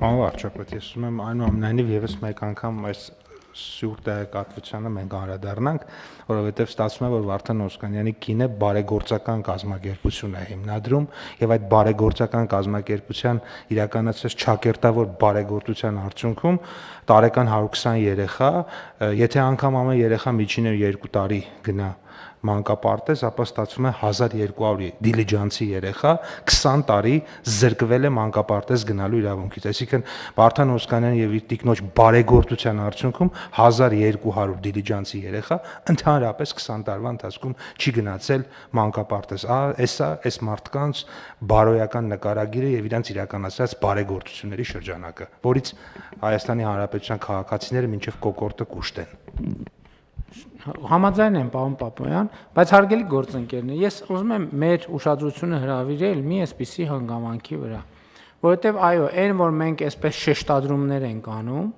Անվարչապետ, ես ուզում եմ այնուամենայնիվ եւս մեկ անգամ այս սուր տեղեկատվությանը մենք անդրադառնանք, որովհետև ստացվում է, որ Վարդան Օսկանյանի կինը բարեգործական կազմակերպություն է հիմնադրում եւ այդ բարեգործական կազմակերպության իրականացած ճակերտավոր բարեգործության արդյունքում տարեկան 120 երեխա, եթե անգամ ամեն երեխա միջինը 2 տարի գնա մանկապարտեզ, ապա ստացվում է 1200 դիլիջանցի երեխա 20 տարի զրկվել է մանկապարտեզ գնալու իրավունքից։ Այսինքն Վարդան Օսկանյանի եւ իր տիկնոջ բարեգործության արդյունքում 1200 դիլիջանցի երեխա ընդհանրապես 20 տարվա ընթացքում չի գնացել մանկապարտեզ։ Այս մարդկանց բարոյական նկարագիրը եւ իրանց իրականացած բարեգործությունների շրջանակը, որից Հայաստանի Հանրապետության քաղաքացիները մինչեւ կոկորտը կուշտ են։ Համաձայն եմ, պարոն Պապոյան, բայց հարգելի գործընկերներ, ես ուզում եմ մեր ուշադրությունը հրավիրել մի այսպիսի հանգամանքի վրա, որովհետև այո, այն որ մենք այսպես շեշտադրումներ ենք անում,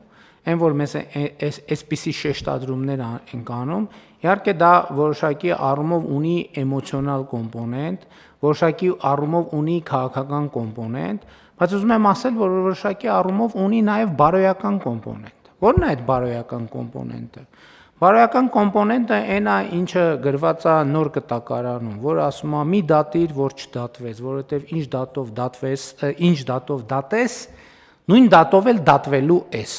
այն որ մեզ այսպիսի շեշտադրումներ ենք անում, իհարկե դա որոշակի առումով ունի էմոցիոնալ կոմպոնենտ, որոշակի առումով ունի քաղաքական կոմպոնենտ, բայց ուզում եմ ասել, որ որոշակի առումով ունի նաև բարոյական կոմպոնենտ։ Ո՞րն է այդ բարոյական կոմպոնենտը։ Բարոյական կոմպոնենտը այն է, ինչը գրված է նոր կտակարանում, որը ասում է՝ մի դատիր, որ չդատվես, որովհետև ինչ դատով դատես, նույն դատով էլ դատվելու ես։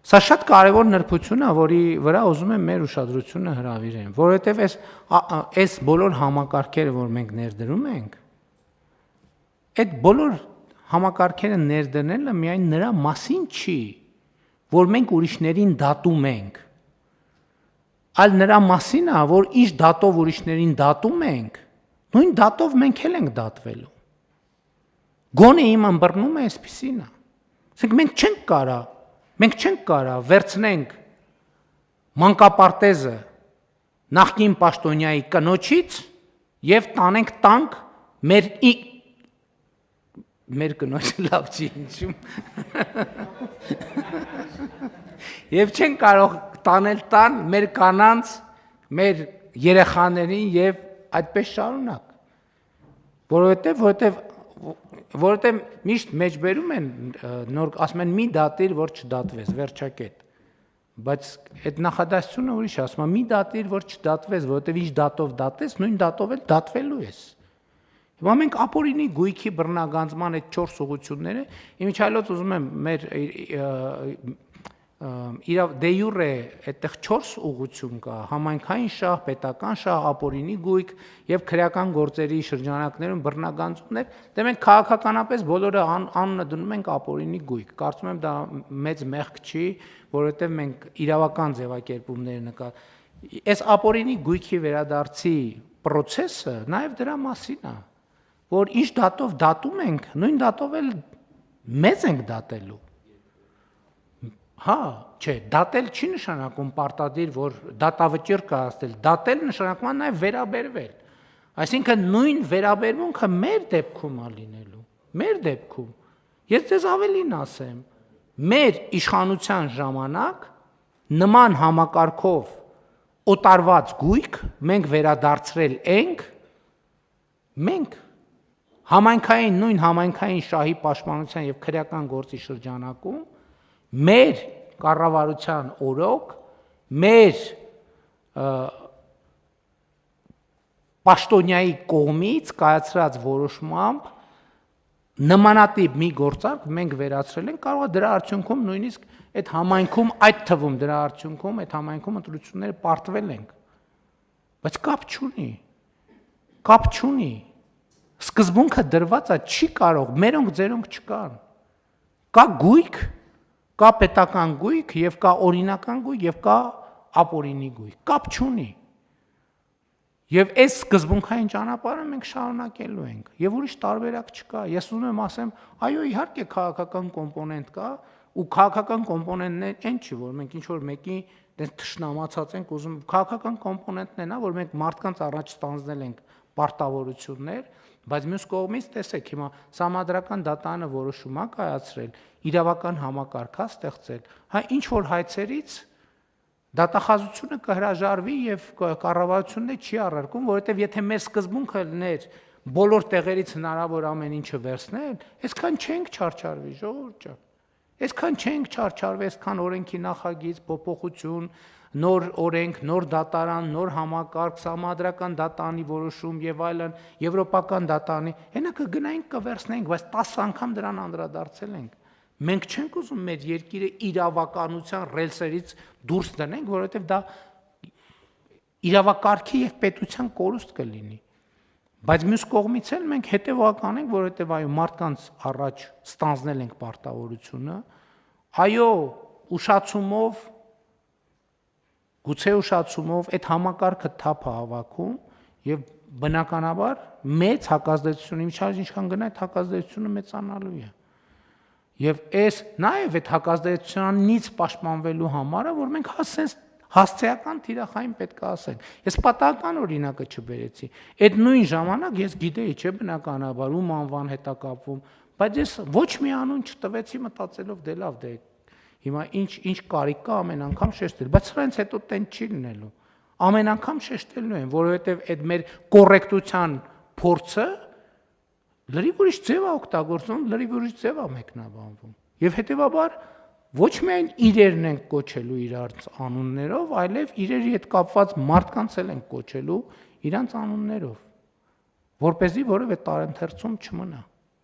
Սա շատ կարևոր նրբություն է, որի վրա ուզում եմ մեր ուշադրությունը հրավիրեմ, որովհետև այս բոլոր համակարգերը, որ մենք ներդրում ենք, այդ բոլոր համակարգերը ներդնելը միայն նրա մասին չի, որ մենք ուրիշներին դատում ենք, այլ նրա մասին է, որ ինչ դատով ուրիշներին դատում ենք, նույն դատով մենք էլ ենք դատվելու։ Գոնե իմ ըմբռնումը այսպիսին է։ Ասենք մենք չենք կարա վերցնենք մանկապարտեզը նախկին պաշտոնյայի կնոջից եւ տանք մեր կնոջը լավ չի ինչու։ Եվ չեն կարող տան մեր կանանց, մեր երեխաներին եւ այդպես շարունակ։ Որովհետեւ միշտ մեջբերում են նոր ասում են մի դատիր, որ չդատվես, վերջակետ։ Բայց այդ նախադասությունը ուրիշ է, ասում է մի դատիր, որ չդատվես, որովհետեւ ինչ դատով դատես, նույն դատով էլ դատվելու ես։ Հիմա մենք ապօրինի գույքի բռնագանձման այդ 4 ուղղությունները, իմիջիայլոց ուզում եմ մեր դե յուրե այդտեղ 4 ուղղություն կա, համայնքային շահ, պետական շահ, ապօրինի գույք եւ քրեական գործերի շրջանակներում բռնագանձումներ, դե մենք քաղաքականապես բոլորը անունը դնում ենք ապօրինի գույք։ Կարծում եմ դա մեծ մեղք չի, որովհետեւ մենք իրավական ձևակերպումներ այս ապօրինի գույքի վերադարձի process-ը նաեւ դրա մասին է, որ ինչ դատով դատում ենք, նույն դատով էլ մեզ ենք դատելու։ Հա, չէ, դատել չի նշանակում պարտադիր, որ դատավճիռ կայացնել, դատել նշանակում է նաև վերաբերվել։ Այսինքն նույն վերաբերմունքը մեր դեպքում է լինելու, մեր դեպքում։ Ես ձեզ ավելին ասեմ, մեր իշխանության ժամանակ նման համակարգով օտարված գույք մենք վերադարձրել ենք նույն համայնքային շահի պաշտպանության եւ քրեական գործի շրջանակում մեր կառավարության օրոք, մեր պաշտոնյայի կողմից կայացրած որոշմամբ նմանատիպ մի գործարք մենք վերացրել ենք, կարող է դրա արդյունքում նույնիսկ այդ համայնքում, այդ թվում դրա արդյունքում այդ համայնքում ընտրությունները պարտվել ենք։ Բայց կապ չունի։ Սկզբունքը դրված է, չի կարող, մերոնք ձերոնք չկան։ Կա գույք, կա պետական գույք եւ կա օրինական գույք եւ կա ապօրինի գույք, կապ չունի։ Եվ այս սկզբունքային ճանապարհը մենք շարունակելու ենք եւ ուրիշ տարբերակ չկա։ Ես ուզում եմ ասեմ, այո, իհարկե քաղաքական կոմպոնենտ կա ու քաղաքական կոմպոնենտն այն չի, որ մենք ինչ որ մեկի դες թշնամացած ենք ուզում, քաղաքական կոմպոնենտն է նա, որ մենք մարդկանց առաջ ստանձնել ենք պարտավորություններ, բայց մյուս կողմից տեսեք հիմա համադրական դատարանը որոշում է կայացրել, իրավական համակարգ է ստեղծել, հա ինչ որ հայցերից դատախազությունը կհրաժարվի եւ կառավարությունն չի առարկում, որովհետեւ եթե մեր սկզբունքը լիներ բոլոր տեղերից հնարավոր ամեն ինչը վերցնել, այսքան չենք չարչարվի, ժողովուրդ ջան։ Այսքան չենք չարչարվի, այսքան օրենքի նախագիծ, փոփոխություն, նոր օրենք, նոր դատարան, նոր համակարգ, համադրական դատանի որոշում եւ այլն, եվրոպական դատանի, հենա կգնայինք կվերցնենք, բայց 10 անգամ դրան անդրադարձել ենք։ Մենք չենք ուզում մեր երկիրը իրավականության ռելսերից դուրս դնենք, որովհետեւ դա իրավակարգի եւ պետության կորուստ կլինի։ Բայց մյուս կողմից էլ մենք հետևական ենք, որովհետեւ այո մարդկանց առաջ ստանձնել ենք պարտավորությունը, այո ուշացումով, գուցե ուշացումով այդ համակարգը թափ է հավաքում եւ բնականաբար մեծ հակազդեցություն ինչքան ինչքան գնա այդ հակազդեցությունը մեծանալու է։ Եվ այս նաեւ այդ հակազդեցությունից պաշտպանվելու համար է, որ մենք հասցեական թիրախային պետք է ասենք։ Ես պատահական օրինակը չբերեցի։ Այդ նույն ժամանակ ես գիտեի, չէ, բնականաբար ում անվան հետ է կապվում, բայց ես ոչ մի անուն չտվեցի մտածելով դե լավ դե հիմա ինչ կարիք կա ամեն անգամ շեշտել, բայց սրանից հետո տեն չի լինելու։ Ամեն անգամ շեշտելու են, որովհետև այդ մեր կոռեկտության փորձը լրիվ ուրիշ ձև է օգտագործվում, լրիվ ուրիշ ձև է մեկնաբանվում։ Եվ հետևաբար ոչ միայն իրերն ենք կոչելու իրանց անուններով, այլև իրերի հետ կապված մարդկանց էլ ենք կոչելու իրանց անուններով, որպեսզի որևէ տարընթերցում չմնա։